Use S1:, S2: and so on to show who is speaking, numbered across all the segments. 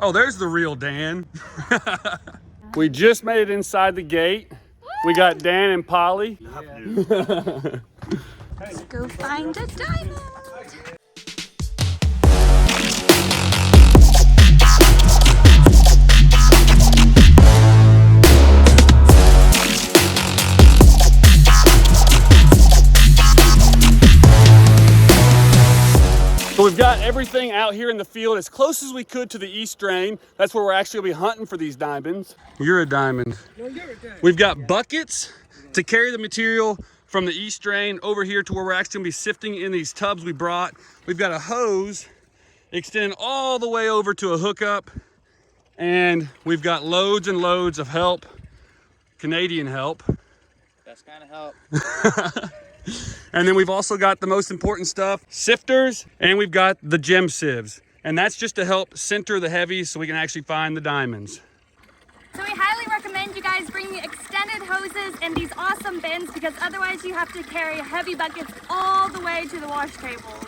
S1: Oh, there's the real Dan. We just made it inside the gate. We got Dan and Polly.
S2: Let's go find a diamond.
S1: So we've got everything out here in the field as close as we could to the east drain. That's where we're actually gonna be hunting for these diamonds. You're a diamond. No, you're a diamond. We've got buckets to carry the material from the east drain over here to where we're actually gonna be sifting in these tubs we brought. We've got a hose extending all the way over to a hookup. And we've got loads and loads of help, Canadian help.
S3: Best kind of help.
S1: And then we've also got the most important stuff, sifters, and we've got the gem sieves. And that's just to help center the heavies so we can actually find the diamonds.
S2: So we highly recommend you guys bring extended hoses and these awesome bins, because otherwise you have to carry heavy buckets all the way to the wash tables.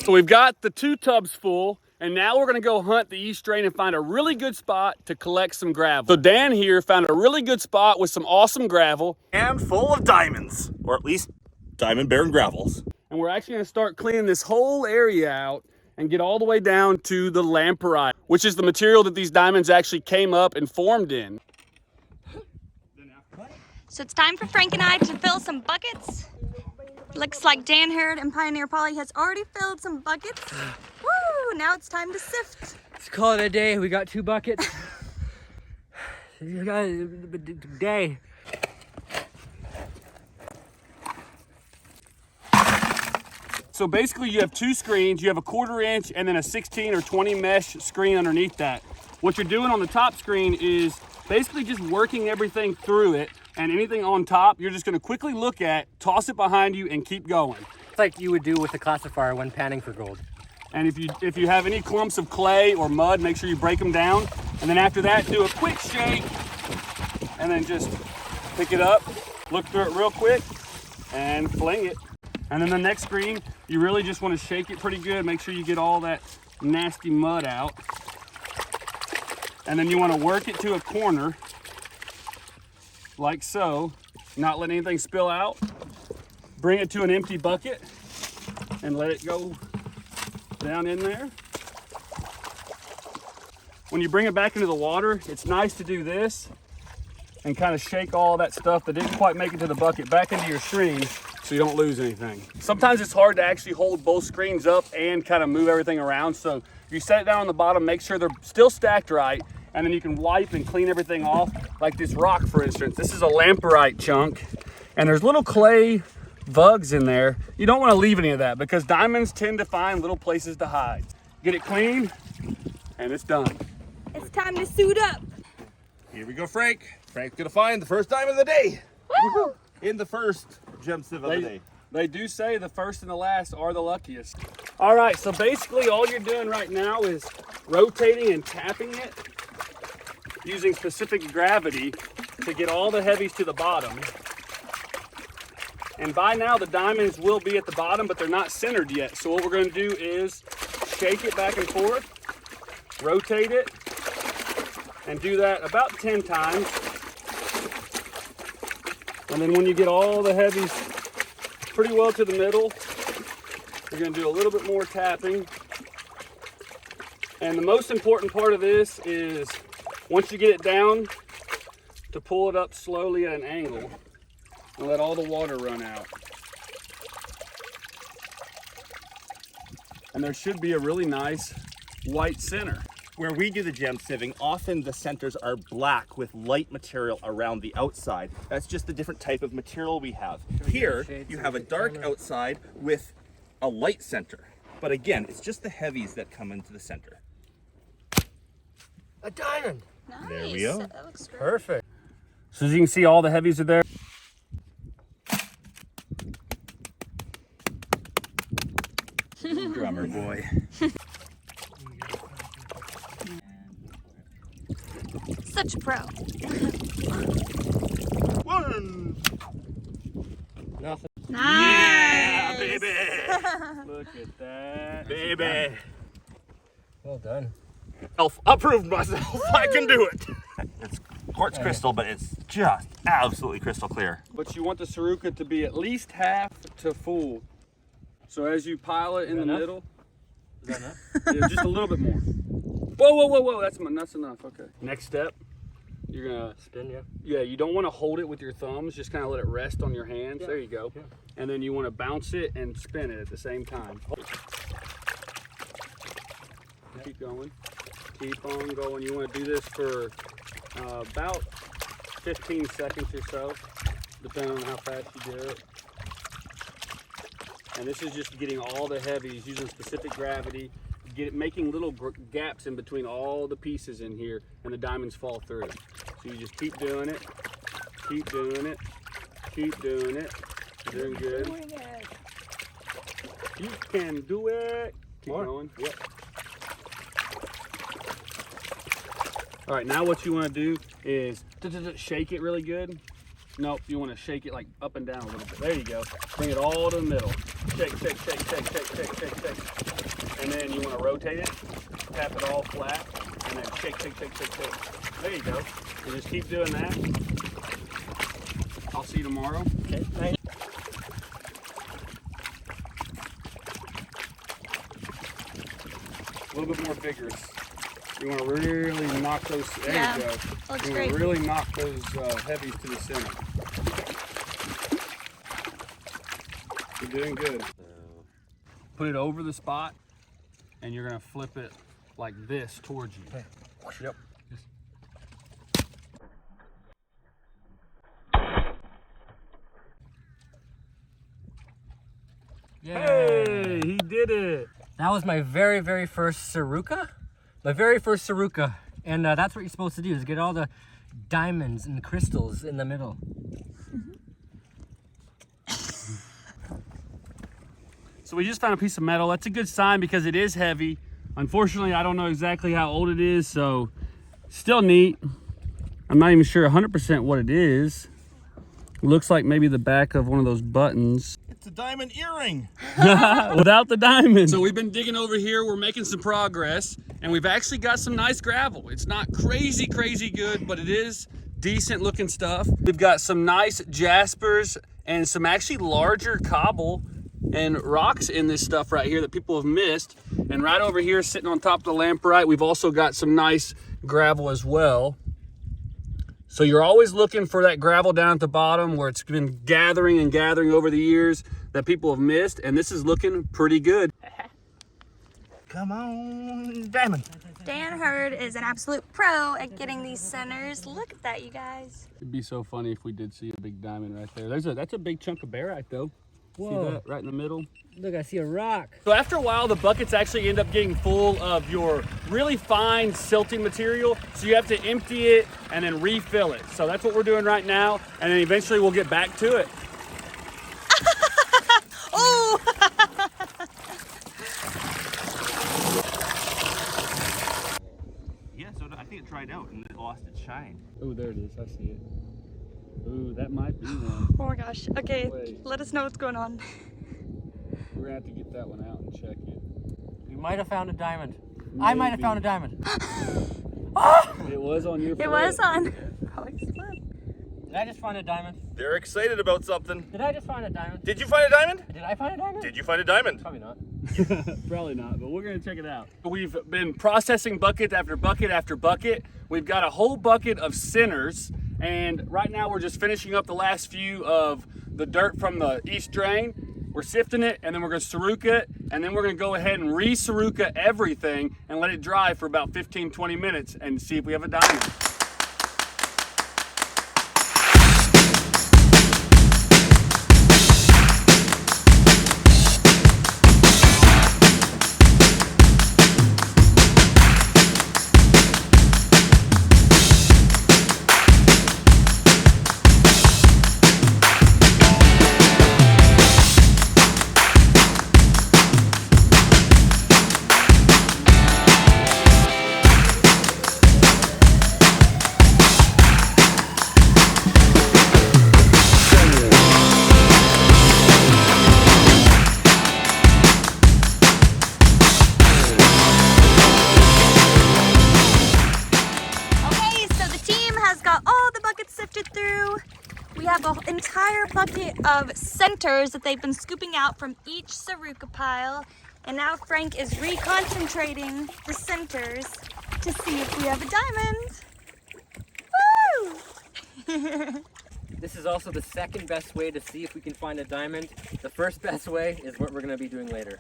S1: So we've got the 2 tubs full, and now we're gonna go hunt the east drain and find a really good spot to collect some gravel. So Dan here found a really good spot with some awesome gravel.
S4: And full of diamonds, or at least diamond bearing gravels.
S1: And we're actually gonna start cleaning this whole area out and get all the way down to the lamperite, which is the material that these diamonds actually came up and formed in.
S2: So it's time for Frank and I to fill some buckets. Looks like Dan Hurd and PioneerPauly has already filled some buckets. Woo! Now it's time to sift.
S3: Let's call it a day. We got 2 buckets. We got a day.
S1: So basically you have 2 screens. You have a 1/4 inch and then a 16 or 20 mesh screen underneath that. What you're doing on the top screen is basically just working everything through it, and anything on top, you're just gonna quickly look at, toss it behind you, and keep going.
S3: It's like you would do with a classifier when panning for gold.
S1: And if you have any clumps of clay or mud, make sure you break them down. And then after that, do a quick shake, and then just pick it up, look through it real quick, and fling it. And then the next screen, you really just want to shake it pretty good. Make sure you get all that nasty mud out. And then you want to work it to a corner, like so, not let anything spill out. Bring it to an empty bucket and let it go down in there. When you bring it back into the water, it's nice to do this and kind of shake all that stuff that didn't quite make it to the bucket back into your screen so you don't lose anything. Sometimes it's hard to actually hold both screens up and kind of move everything around. So if you set it down on the bottom, make sure they're still stacked right, and then you can wipe and clean everything off. Like this rock, for instance, this is a lamperite chunk, and there's little clay vugs in there. You don't want to leave any of that because diamonds tend to find little places to hide. Get it clean, and it's done.
S2: It's time to suit up.
S4: Here we go, Frank. Frank's gonna find the first diamond of the day.
S2: Woo!
S4: In the first gem sieve of the day.
S1: They do say the first and the last are the luckiest. All right, so basically all you're doing right now is rotating and tapping it using specific gravity to get all the heavies to the bottom. And by now the diamonds will be at the bottom, but they're not centered yet. So what we're gonna do is shake it back and forth, rotate it, and do that about 10 times. And then when you get all the heavies pretty well to the middle, you're gonna do a little bit more tapping. And the most important part of this is once you get it down, to pull it up slowly at an angle and let all the water run out. And there should be a really nice white center.
S4: Where we do the gem sieving, often the centers are black with light material around the outside. That's just a different type of material we have. Here, you have a dark outside with a light center. But again, it's just the heavies that come into the center.
S3: A diamond.
S2: Nice.
S4: There we go.
S2: That looks great.
S3: Perfect.
S1: So as you can see, all the heavies are there.
S4: Drummer boy.
S2: Such a pro.
S4: One.
S3: Nothing.
S2: Nice.
S4: Yeah, baby.
S1: Look at that.
S4: Baby.
S3: Well done.
S4: Approved myself. I can do it. It's quartz crystal, but it's just absolutely crystal clear.
S1: But you want the soruka to be at least half to full. So as you pile it in the middle,
S3: Is that enough?
S1: yeah, just a little bit more. Whoa, whoa, whoa, whoa! That's enough. Okay. Next step, you're gonna
S3: Spin, yeah.
S1: Yeah, you don't want to hold it with your thumbs. Just kind of let it rest on your hands. There you go.
S3: Yeah.
S1: And then you want to bounce it and spin it at the same time. Keep going. Keep on going. You want to do this for about 15 seconds or so, depending on how fast you do it. And this is just getting all the heavies, using specific gravity, making little gaps in between all the pieces in here, and the diamonds fall through. So you just keep doing it, keep doing it, keep doing it. You're doing good. You can do it. Keep going. Yep. All right, now what you want to do is shake it really good. Nope, you want to shake it like up and down a little bit. There you go. Bring it all to the middle. Shake, shake, shake, shake, shake, shake, shake, shake. And then you want to rotate it, tap it all flat, and then shake, shake, shake, shake, shake. There you go. And just keep doing that. I'll see you tomorrow.
S3: Okay, thanks.
S1: A little bit more vigorous. You want to really knock those. There
S2: Yeah,
S1: you go.
S2: looks
S1: You
S2: great.
S1: want to really knock those heavies to the center. You're doing good. Put it over the spot, and you're gonna flip it like this towards you.
S3: Okay.
S1: Yep. Hey, he did it.
S3: That was my very, very first soruka. My very first soruka. And that's what you're supposed to do, is get all the diamonds and crystals in the middle.
S1: So we just found a piece of metal. That's a good sign because it is heavy. Unfortunately, I don't know exactly how old it is, so still neat. I'm not even sure 100% what it is. It looks like maybe the back of one of those buttons.
S4: It's a diamond earring.
S1: Without the diamond. So we've been digging over here. We're making some progress, and we've actually got some nice gravel. It's not crazy good, but it is decent looking stuff. We've got some nice jaspers and some actually larger cobble and rocks in this stuff right here that people have missed. And right over here, sitting on top of the lamprite, we've also got some nice gravel as well. So you're always looking for that gravel down at the bottom where it's been gathering and gathering over the years that people have missed, and this is looking pretty good.
S4: Come on, diamond.
S2: Dan Hurd is an absolute pro at getting these centers. Look at that, you guys.
S1: It'd be so funny if we did see a big diamond right there. That's a big chunk of barite though.
S3: Whoa.
S1: See that right in the middle?
S3: Look, I see a rock.
S1: So after a while, the buckets actually end up getting full of your really fine silting material. So you have to empty it and then refill it. So that's what we're doing right now. And then eventually we'll get back to it.
S2: Oh!
S4: Yeah, so I think it dried out and it lost its shine.
S1: Oh, there it is. I see it. Ooh, that might be one.
S2: Oh my gosh. Okay,
S1: Wait.
S2: let us know what's going on.
S1: We're gonna have to get that one out and check it.
S3: We might have found a diamond. I might have
S1: Maybe.
S3: found a diamond.
S1: It was on your
S2: It
S1: foot.
S2: was on Alex' foot.
S3: Did I just find a diamond?
S4: They're excited about something.
S3: Did I just find a diamond?
S4: Did you find a diamond?
S3: Did I find a diamond?
S4: Did you find a diamond?
S3: Probably not.
S1: Probably not, but we're gonna check it out. We've been processing bucket after bucket after bucket. We've got a whole bucket of centers, and right now we're just finishing up the last few of the dirt from the east drain. We're sifting it, and then we're gonna soruka it, and then we're gonna go ahead and re-soruka everything and let it dry for about 15-20 minutes and see if we have a diamond.
S2: have an entire bucket of centers that they've been scooping out from each soruka pile. And now Frank is reconcentrating the centers to see if we have a diamond. Woo!
S3: This is also the second best way to see if we can find a diamond. The first best way is what we're going to be doing later.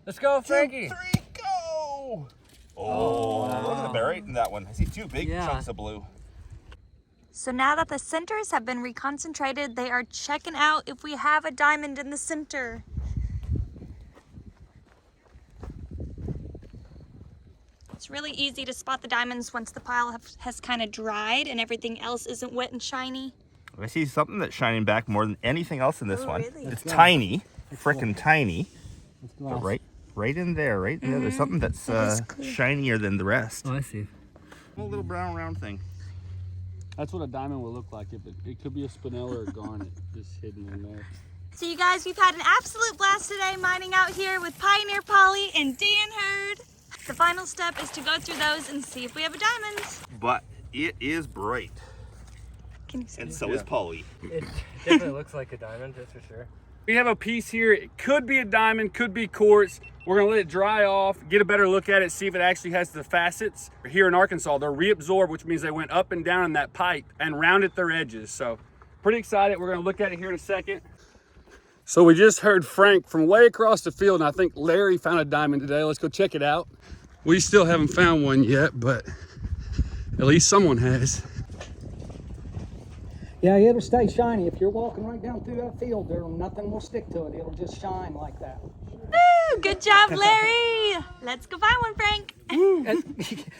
S3: Let's go, Frankie.
S4: 2, 3, go! Oh, look at the barite in that one. I see 2 big chunks of blue.
S2: So now that the centers have been reconcentrated, they are checking out if we have a diamond in the center. It's really easy to spot the diamonds once the pile has kind of dried and everything else isn't wet and shiny.
S4: I see something that's shining back more than anything else in this one.
S2: Really?
S4: It's tiny, frickin' tiny. But right in there, there's something that's shinier than the rest.
S3: Oh, I see.
S4: A little brown round thing.
S1: That's what a diamond will look like. If it could be a spinella or a garnet just hidden in there.
S2: So you guys, we've had an absolute blast today mining out here with PioneerPauly and Dan Hurd. The final step is to go through those and see if we have a diamond.
S4: But it is bright.
S2: Can you see?
S4: And so is Polly.
S3: It definitely looks like a diamond, that's for sure.
S1: We have a piece here. It could be a diamond, could be quartz. We're gonna let it dry off, get a better look at it, see if it actually has the facets. Here in Arkansas, they're reabsorbed, which means they went up and down in that pipe and rounded their edges. So pretty excited. We're gonna look at it here in a second. So we just heard Frank from way across the field, and I think Larry found a diamond today. Let's go check it out. We still haven't found one yet, but at least someone has.
S5: Yeah, it'll stay shiny. If you're walking right down through that field, nothing will stick to it. It'll just shine like that.
S2: Woo! Good job, Larry. Let's go find one, Frank.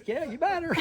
S5: Yeah, you better.